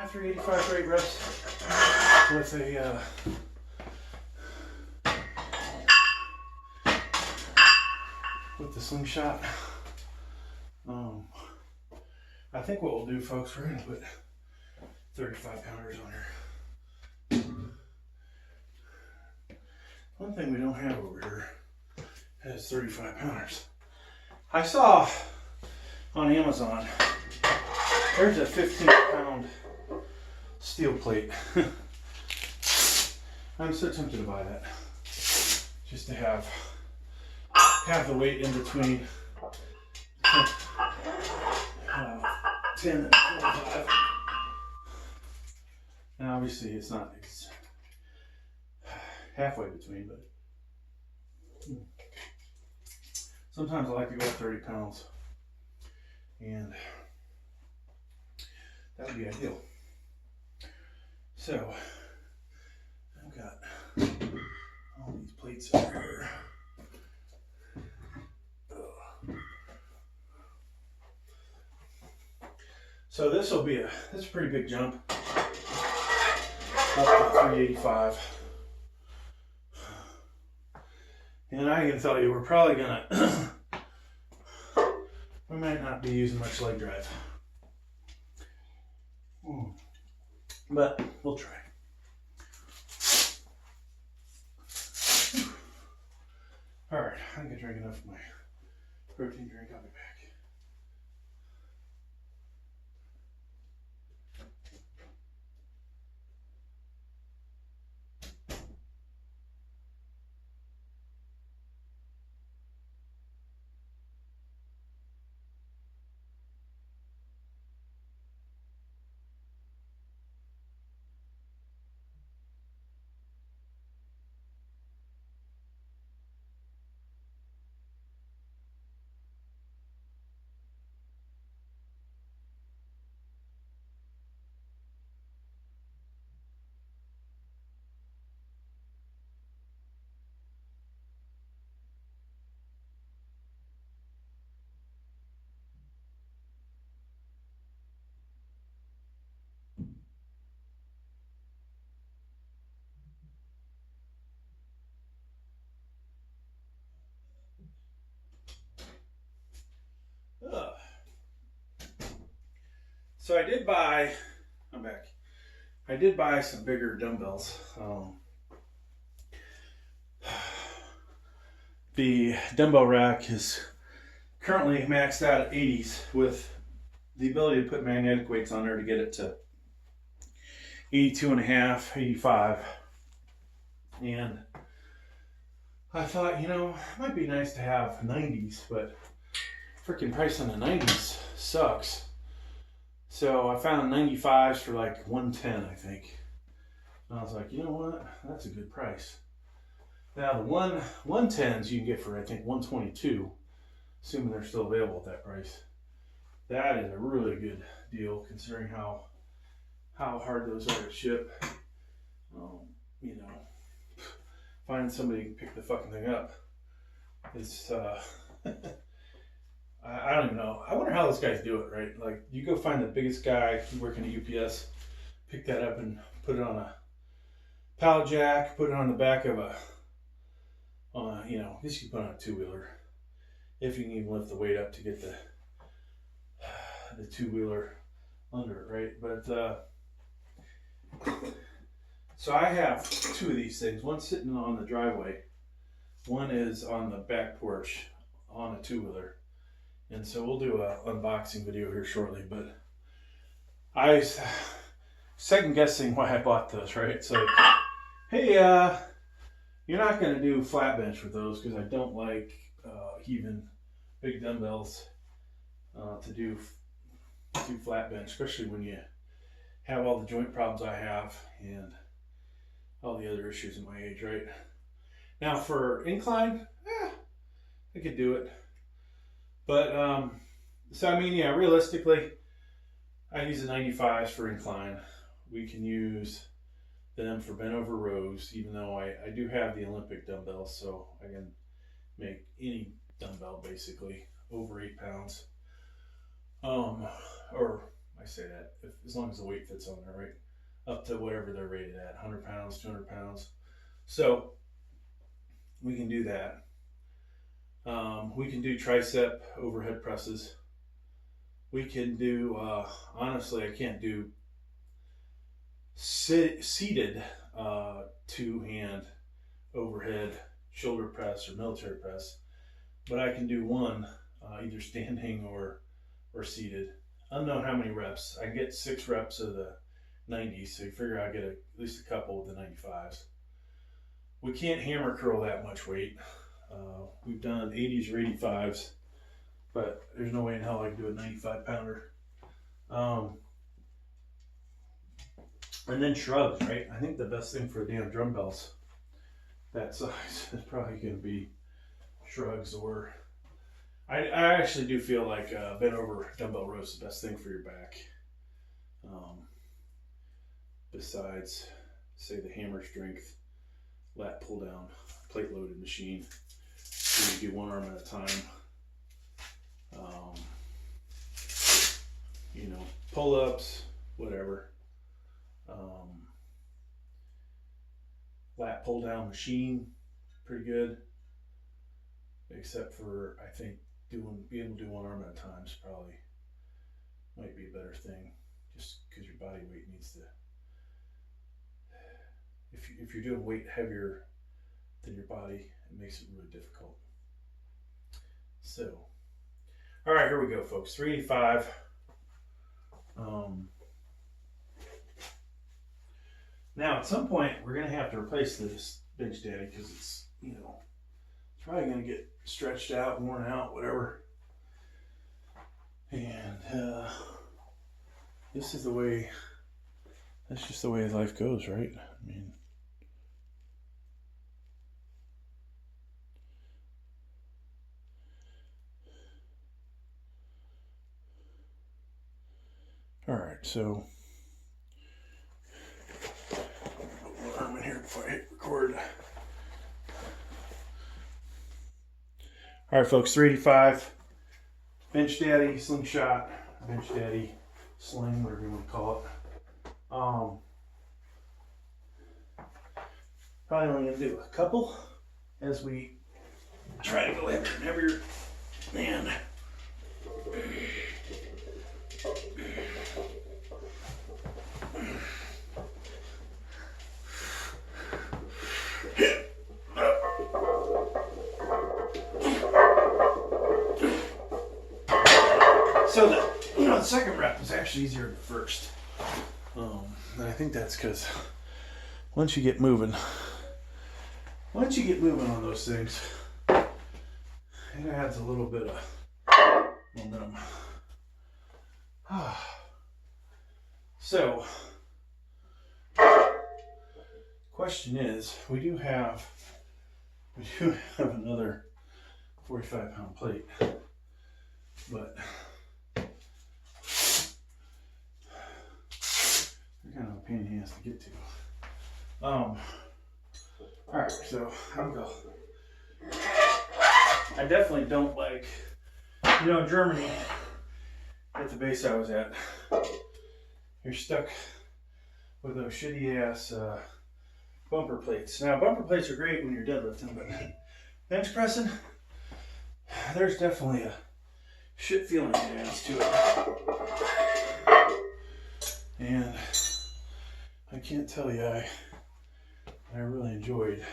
385 for 8 reps with a with the slingshot. I think what we'll do, folks, we're gonna put 35 pounders on here. One thing we don't have over here is 35 pounders. I saw on Amazon there's a 15-pound steel plate. I'm so tempted to buy that, just to have the weight in between 10 and 25. And obviously it's not, it's halfway between, but sometimes I like to go up 30 pounds, and that would be ideal. So I've got all these plates over here. So this will be a pretty big jump up to 385. And I can tell you, we're probably gonna we might not be using much leg drive, but we'll try. All right, I think I drank enough of my protein drink. I'll be back. So I did buy, I'm back. I did buy some bigger dumbbells. The dumbbell rack is currently maxed out at 80s with the ability to put magnetic weights on there to get it to 82 and a half, 85. And I thought, you know, it might be nice to have 90s, but freaking price on the 90s sucks. So I found 95s for like 110, I think. And I was like, you know what? That's a good price. Now the 110s you can get for I think 122, assuming they're still available at that price. That is a really good deal considering how hard those are to ship. You know, finding somebody who can pick the fucking thing up is I don't even know. I wonder how those guys do it, right? Like, you go find the biggest guy working at UPS, pick that up and put it on a pallet jack, put it on the back of a, you know, this you can put on a two-wheeler. If you can even lift the weight up to get the two-wheeler under it, right? But, so I have two of these things. One's sitting on the driveway. One is on the back porch on a two-wheeler. And so we'll do an unboxing video here shortly, but I second guessing why I bought those, right? It's like, hey, you're not going to do flat bench with those because I don't like heaving big dumbbells to do flat bench, especially when you have all the joint problems I have and all the other issues at my age, right? Now for incline, I could do it. But, so I mean, yeah, realistically, I use the 95s for incline. We can use them for bent over rows, even though I do have the Olympic dumbbells, so I can make any dumbbell basically over 8 pounds. Or I say that, as long as the weight fits on there, right? Up to whatever they're rated at, 100 pounds, 200 pounds. So we can do that. We can do tricep overhead presses. We can do, honestly, I can't do seated two-hand overhead shoulder press or military press, but I can do one either standing or seated. I don't know how many reps. I get 6 reps of the 90s, so you figure I get at least a couple of the 95s. We can't hammer curl that much weight. We've done 80s or 85s, but there's no way in hell I can do a 95 pounder. And then shrugs, right? I think the best thing for damn dumbbells that size is probably going to be shrugs, or I actually do feel like bent over dumbbell rows is the best thing for your back. Besides, say, the hammer strength, lat pull down, plate loaded machine. So you do one arm at a time. You know, pull ups, whatever. Lat pull down machine, pretty good. Except for, I think, being able to do one arm at a time is probably might be a better thing, just because your body weight needs to. If you're doing weight heavier than your body, it makes it really difficult. So, all right, here we go, folks. 385. Now, at some point, we're going to have to replace this bench daddy because it's, you know, it's probably going to get stretched out, worn out, whatever. And this is the way, that's just the way life goes, right? I mean, all right, so put one arm in here before I hit record. All right, folks, 385, bench daddy, slingshot, bench daddy, sling, whatever you want to call it. Probably only going to do a couple as we try to go heavier and heavier. Man. So the second rep is actually easier than the first. And I think that's because once you get moving on those things, it adds a little bit of momentum. So, question is, we do have another 45-pound plate, but they're kind of a pain in the ass to get to. All right, so I'll go. I definitely don't like, Germany, at the base I was at, you're stuck with those shitty ass bumper plates. Now, bumper plates are great when you're deadlifting, but bench pressing, there's definitely a shit feeling ass to it. And I can't tell you, I really enjoyed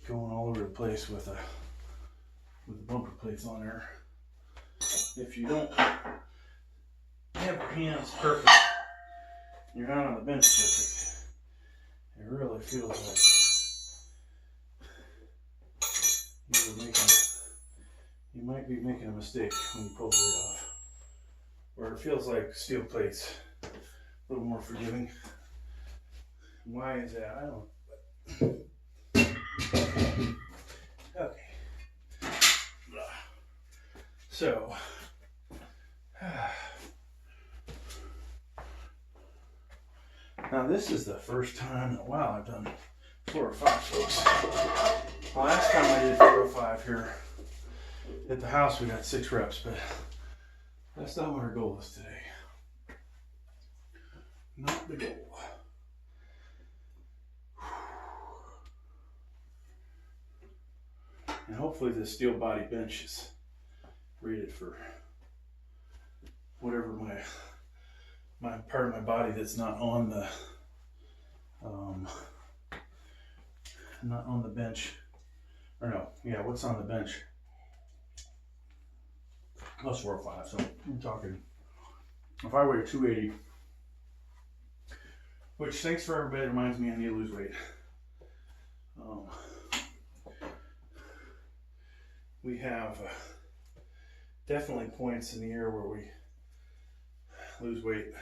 going all over the place with the bumper plates on there. If you don't have your hands perfect, you're not on the bench perfect, it really feels like you might be making a mistake when you pull the weight off. Or it feels like steel plates, a little more forgiving. Why is that? I don't know. Okay. So, now this is the first time in a while I've done 4 or 5, folks. The last time I did 4 or 5 here, At the house, we got 6 reps, but that's not what our goal is today. Not the goal. And hopefully the steel body bench is rated for whatever my part of my body that's not on the bench. Or no, yeah, what's on the bench? Plus 405, so I'm talking, if I weigh 280, which thanks for everybody, reminds me I need to lose weight. We have definitely points in the year where we lose weight,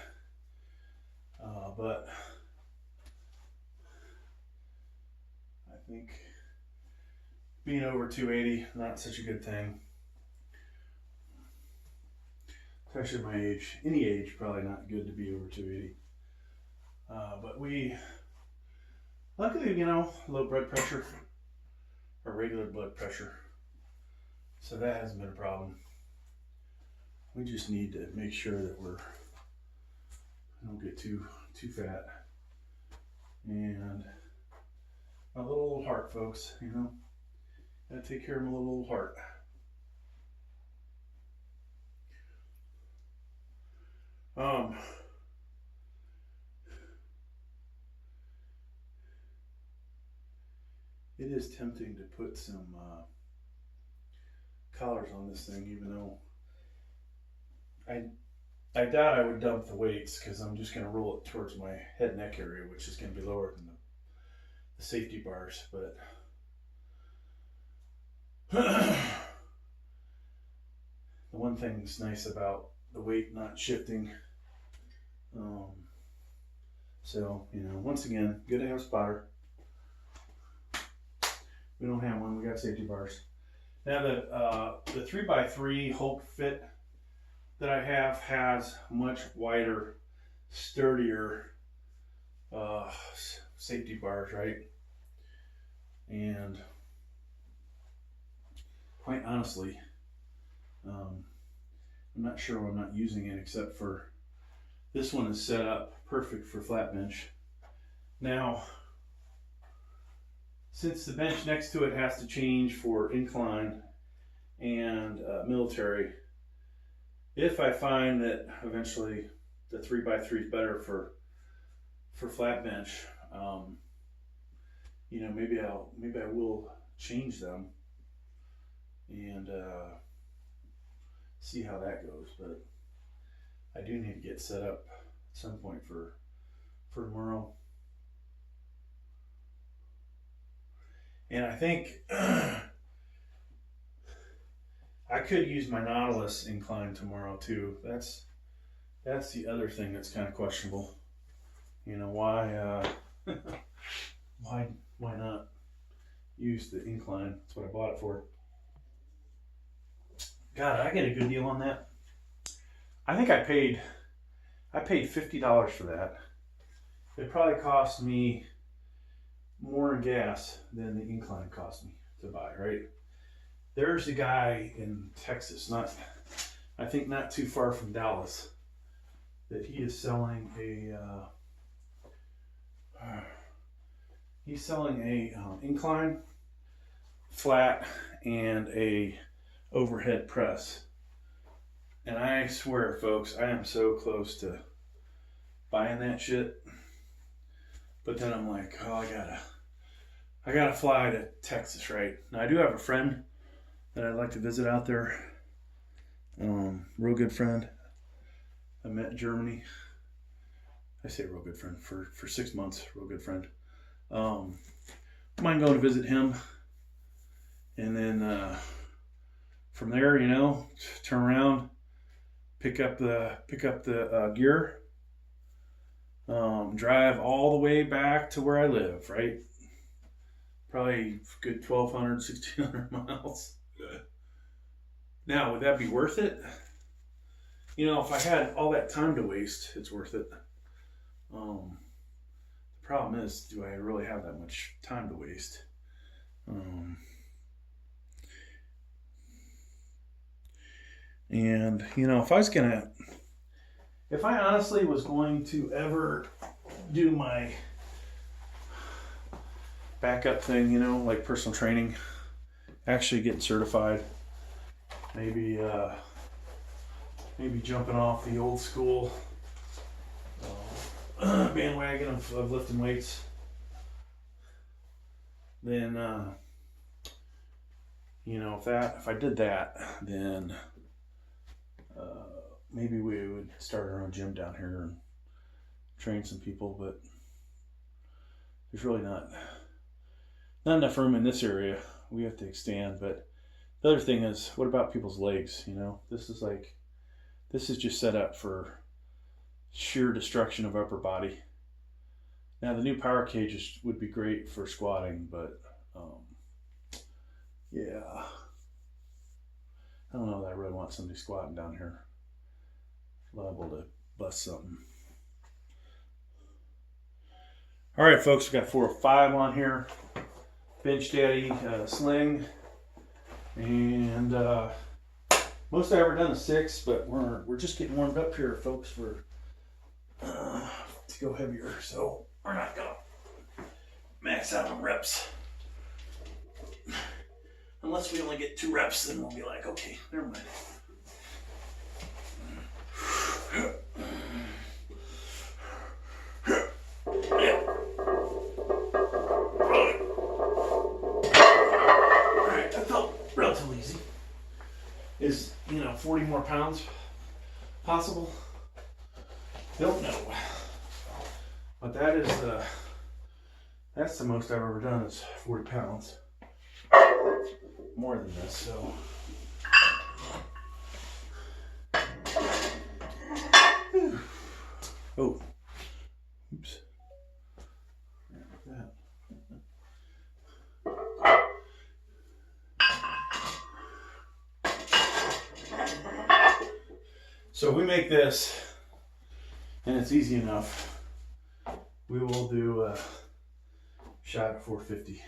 but I think being over 280, not such a good thing. Especially at my age. Any age, probably not good to be over 280. But luckily, low blood pressure, or regular blood pressure. So that hasn't been a problem. We just need to make sure that we don't get too fat. And my little old heart, folks, gotta take care of my little old heart. It is tempting to put some collars on this thing, even though I doubt I would dump the weights, because I'm just going to roll it towards my head neck area, which is going to be lower than the safety bars. But the one thing that's nice about the weight not shifting, so once again, good to have a spotter. We don't have one, we got safety bars. Now the 3x3 Hulk fit that I have has much wider, sturdier safety bars, right? And quite honestly, I'm not sure why I'm not using it, except for this one is set up perfect for flat bench. Now, since the bench next to it has to change for incline and military, if I find that eventually the 3x3 is better for flat bench, maybe I will change them and see how that goes. But I do need to get set up at some point for tomorrow. And I think I could use my Nautilus incline tomorrow too. That's the other thing that's kind of questionable. Why not use the incline? That's what I bought it for. God, I get a good deal on that. I think I paid $50 for that. It probably cost me more in gas than the incline cost me to buy, right? There's a guy in Texas, I think not too far from Dallas, that he is selling a incline, flat, and a overhead press. And I swear, folks, I am so close to buying that shit. But then I'm like, oh, I gotta fly to Texas, right? Now I do have a friend that I'd like to visit out there. Real good friend I met in Germany. I say real good friend for 6 months. Real good friend. Mind going to visit him, and then from there, turn around, pick up the gear, drive all the way back to where I live, right? Probably good 1,200, 1,600 miles. Now, would that be worth it? If I had all that time to waste, it's worth it. The problem is, do I really have that much time to waste? And, you know, if I honestly was going to ever do my backup thing, you know, like personal training, actually getting certified, maybe jumping off the old school bandwagon of lifting weights, then you know, if I did that, then maybe we would start our own gym down here and train some people. But there's really not enough room in this area. We have to expand. But the other thing is, what about people's legs? You know, this is just set up for sheer destruction of upper body. Now the new power cages would be great for squatting, but yeah, I don't know that I really want somebody squatting down here, liable to bust something. All right, folks, we got 405 on here, Bench Daddy sling, and most I've ever done is 6, but we're just getting warmed up here, folks, for to go heavier. So we're not gonna max out on reps. Unless we only get 2 reps, then we'll be like, okay, never mind. Alright, that felt relatively easy. Is, 40 more pounds possible? Don't know. But that's the most I've ever done is 40 pounds. More than this, so. Oh, oops. Like that. So we make this, and it's easy enough. We will do a shot at 450.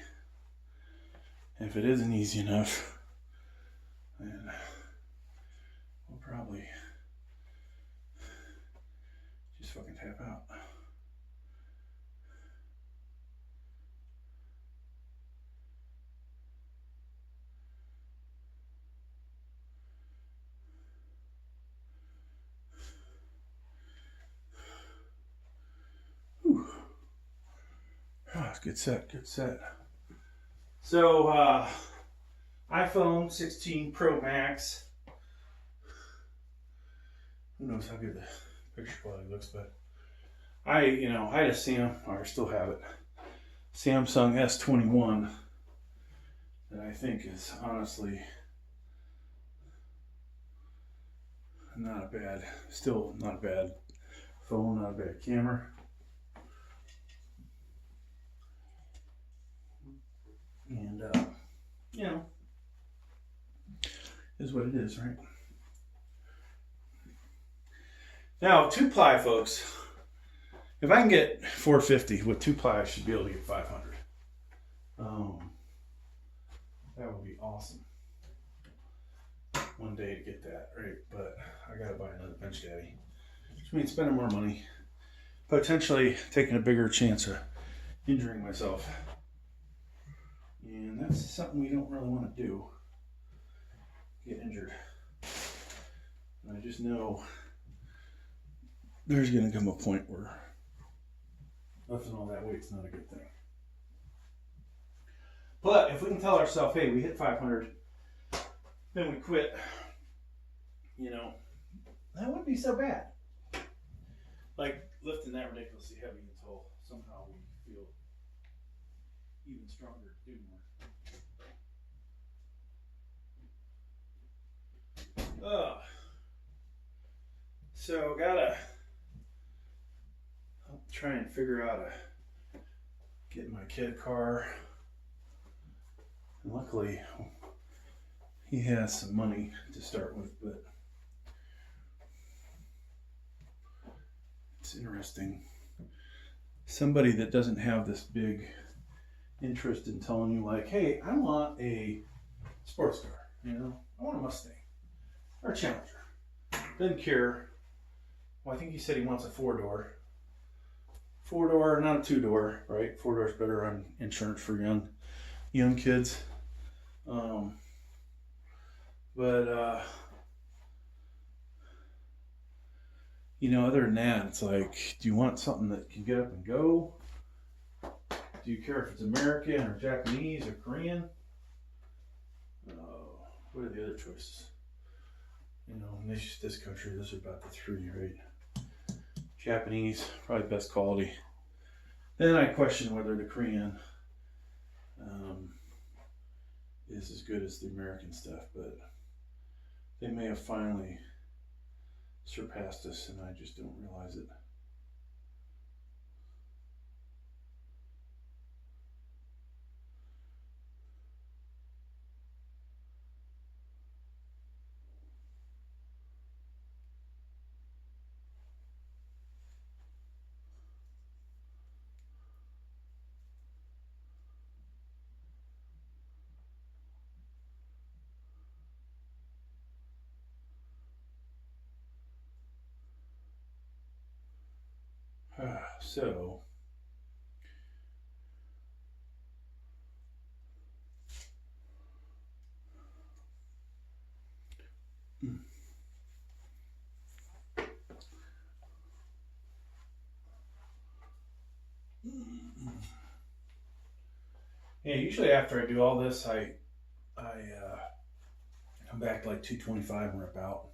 If it isn't easy enough, then we'll probably just fucking tap out. Whew. Oh, good set, good set. So, iPhone 16 Pro Max. Who knows how good the picture quality looks, but I had I still have it, Samsung S21 that I think is honestly not a bad phone, not a bad camera. And, is what it is, right? Now, 2-ply, folks. If I can get 450 with 2-ply, I should be able to get 500. That would be awesome. One day to get that, right? But I gotta buy another Bench Daddy, which means spending more money, potentially taking a bigger chance of injuring myself. And that's something we don't really want to do, get injured. And I just know there's going to come a point where lifting all that weight's not a good thing. But if we can tell ourselves, hey, we hit 500, then we quit, that wouldn't be so bad. Like lifting that ridiculously heavy until somehow we feel even stronger to do more. So gotta try and figure out a get my kid car. And luckily he has some money to start with, but it's interesting. Somebody that doesn't have this big interest in telling you like, hey, I want a sports car, I want a Mustang. Or Challenger. Doesn't care. Well, I think he said he wants a 4-door. 4-door, not a 2-door, right? 4-door is better on insurance for young kids. You know, other than that, it's like, do you want something that can get up and go? Do you care if it's American or Japanese or Korean? What are the other choices? You know, in this country, those are about the 3, right? Japanese, probably best quality. Then I question whether the Korean is as good as the American stuff, but they may have finally surpassed us and I just don't realize it. So, yeah, usually after I do all this, I come back to like 225 and rip out.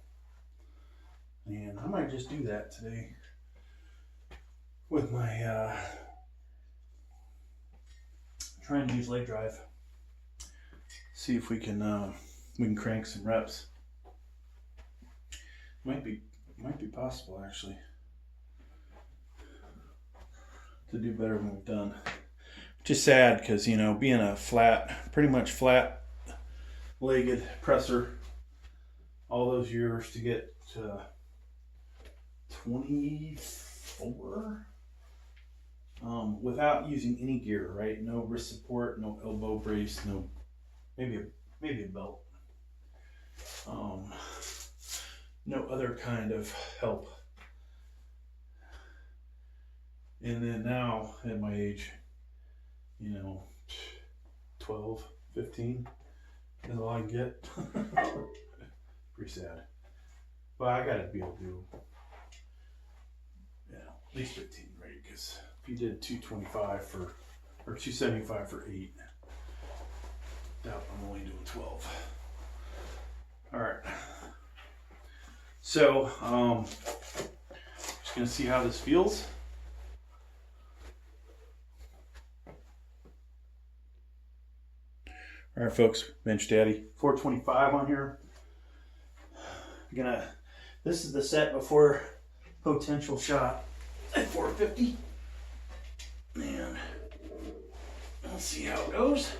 And I might just do that today with my trying to use leg drive. See if we can crank some reps. Might be possible actually to do better than we've done. Which is sad because, you know, being a pretty much flat-legged presser all those years to get to 24 without using any gear, right? No wrist support, no elbow brace, no maybe a belt. No other kind of help. And then now at my age, you know, 12, 15 is all I can get. Pretty sad. But I gotta be able to do, you know, at least 15, right? Because if you did 225 or 275 for 8, doubt I'm only doing 12. All right. So, just gonna see how this feels. All right, folks, Bench Daddy, 425 on here. This is the set before potential shot at 450. And let's see how it goes.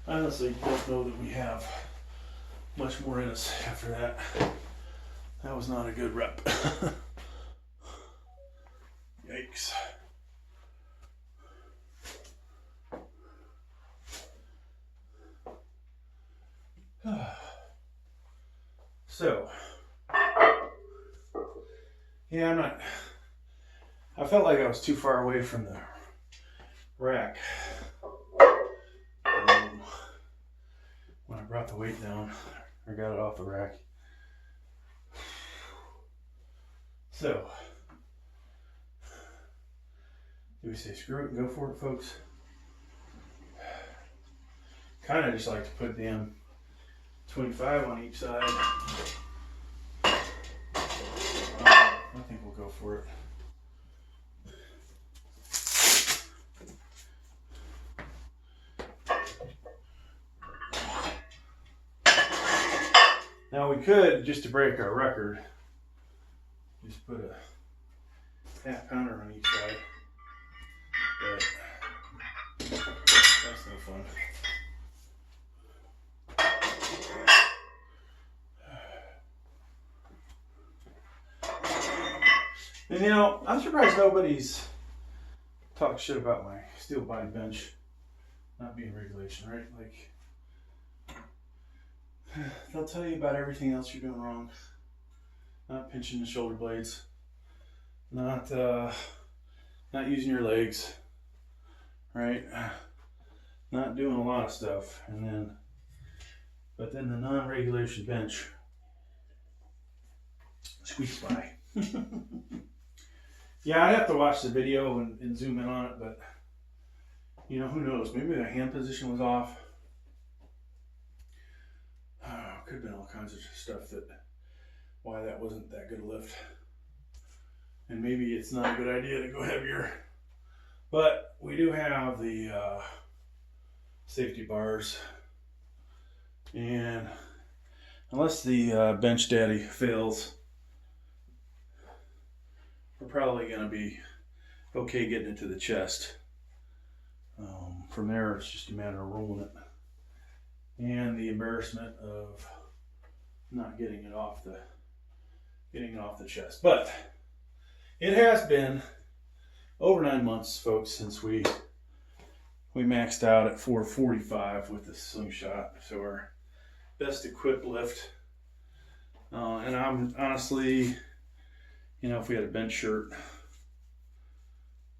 Honestly, don't know that we have much more in us after that. That was not a good rep. Yikes. So, yeah, I felt like I was too far away from the rack. When I brought the weight down, I got it off the rack. So, do we say screw it and go for it, folks? Kind of just like to put damn 25 on each side. I think we'll go for it. Now we could, just to break our record, just put a half-pounder on each side, but that's no fun. And you know, I'm surprised nobody's talked shit about my steel body bench not being regulation, right? Like, they'll tell you about everything else you're doing wrong. Not pinching the shoulder blades, not using your legs, right? Not doing a lot of stuff, but then the non-regulation bench squeaks by. Yeah, I'd have to watch the video and zoom in on it, but you know, who knows? Maybe the hand position was off. Could have been all kinds of stuff why that wasn't that good a lift. And maybe it's not a good idea to go heavier. But we do have the safety bars. And unless the bench daddy fails, we're probably going to be okay getting it to the chest. From there, it's just a matter of rolling it. And the embarrassment of not getting it off the chest. But it has been over 9 months, folks, since we maxed out at 445 with the slingshot. So our best equipped lift. And I'm honestly, you know, if we had a bench shirt,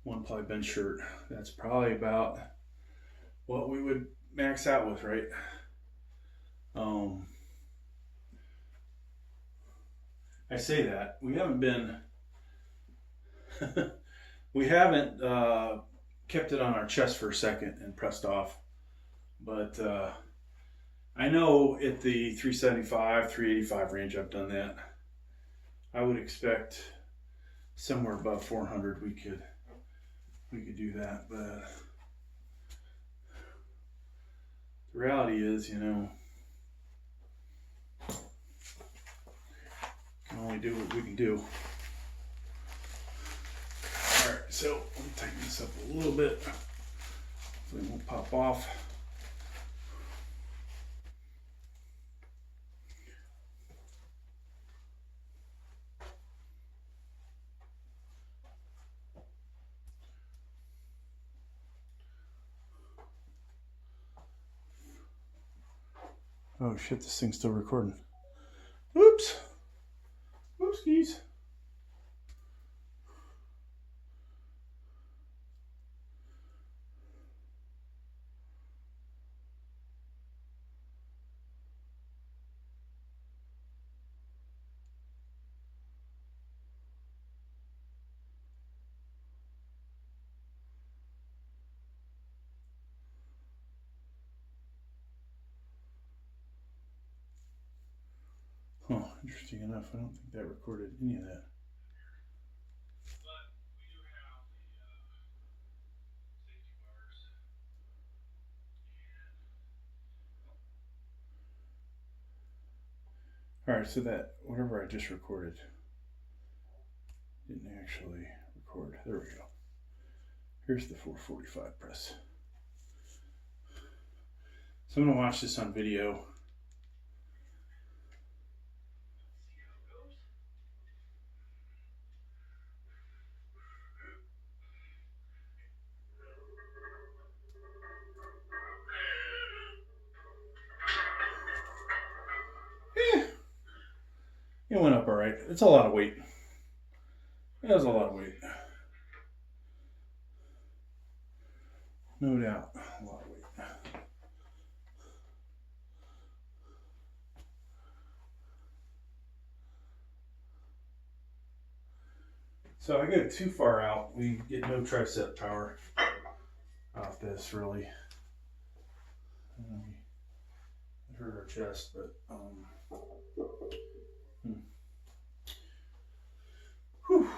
one ply bench shirt, that's probably about what we would max out with, right? I say that we haven't kept it on our chest for a second and pressed off, but I know at the 375, 385 range I've done that. I would expect somewhere above 400 we could do that, but the reality is, you know, can only do what we can do. Alright, so let me tighten this up a little bit so it won't pop off. Oh shit, this thing's still recording. Oops. Oopsies. Huh, interesting enough, I don't think that recorded any of that. Alright, so that, whatever I just recorded, didn't actually record. There we go. Here's the 445 press. So I'm going to watch this on video. It went up all right. It's a lot of weight. It was a lot of weight. No doubt, a lot of weight. So I go too far out, we get no tricep power off this, really. It hurt our chest, but Whew.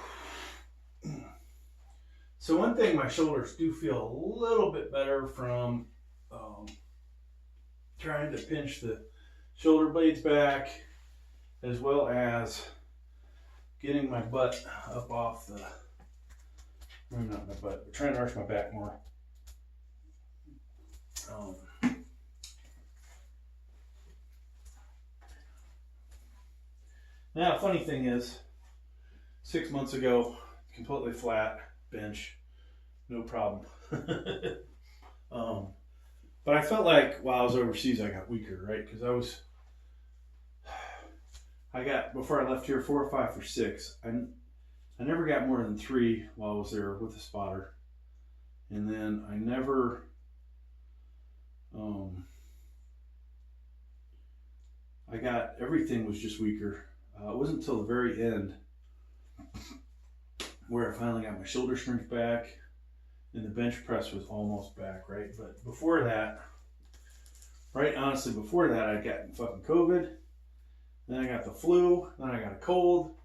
So one thing, my shoulders do feel a little bit better from trying to pinch the shoulder blades back, as well as getting my butt up off the, not my butt, but trying to arch my back more. Now, funny thing is, 6 months ago, completely flat bench, no problem. But I felt like while I was overseas, I got weaker, right? Because I got, before I left here, 4 or 5 for 6. I never got more than 3 while I was there with a spotter. And then I never, I got, everything was just weaker. It wasn't until the very end where I finally got my shoulder strength back and the bench press was almost back, right? But before that, right, honestly, before that, I got fucking COVID. Then I got the flu. Then I got a cold.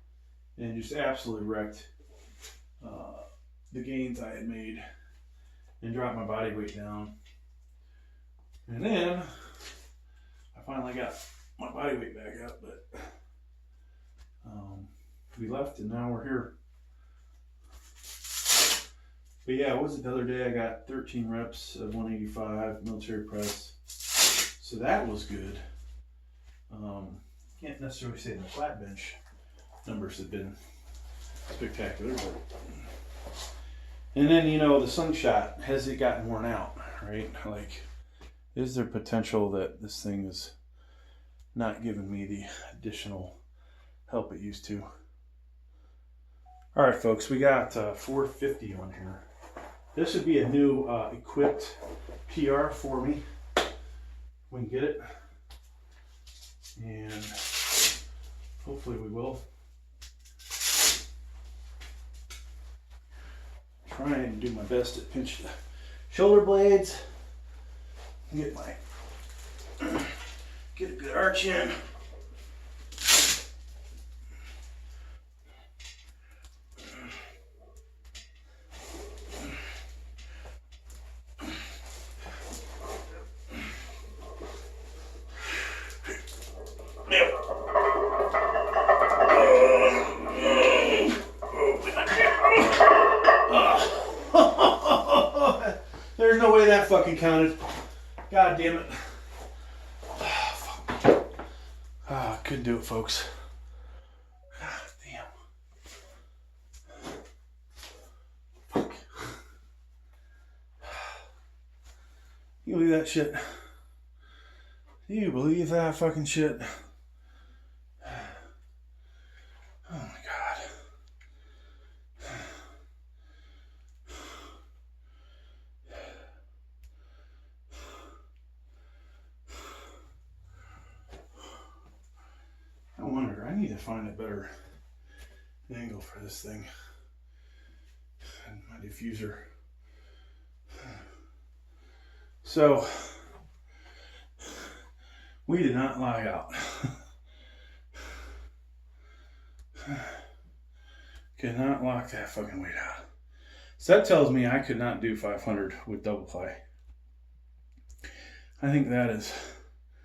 And just absolutely wrecked the gains I had made and dropped my body weight down. And then I finally got my body weight back up, but we left and now we're here. But yeah, what was it the other day? I got 13 reps of 185 military press. So that was good. Can't necessarily say the flat bench numbers have been spectacular, but. And then, you know, the slingshot, has it gotten worn out, right? Like, is there potential that this thing is not giving me the additional help it used to? All right, folks, we got 450 on here. This would be a new equipped PR for me. We can get it. And hopefully we will. Trying to do my best to pinch the shoulder blades. Get a good arch in. There's no way that fucking counted. God damn it. Couldn't do it, folks. God damn. Fuck. You believe that shit? You believe that fucking shit? Oh my God. I wonder, I need to find a better angle for this thing. And my diffuser. So, we did not lie out. Could not lock that fucking weight out. So that tells me I could not do 500 with double ply. I think that is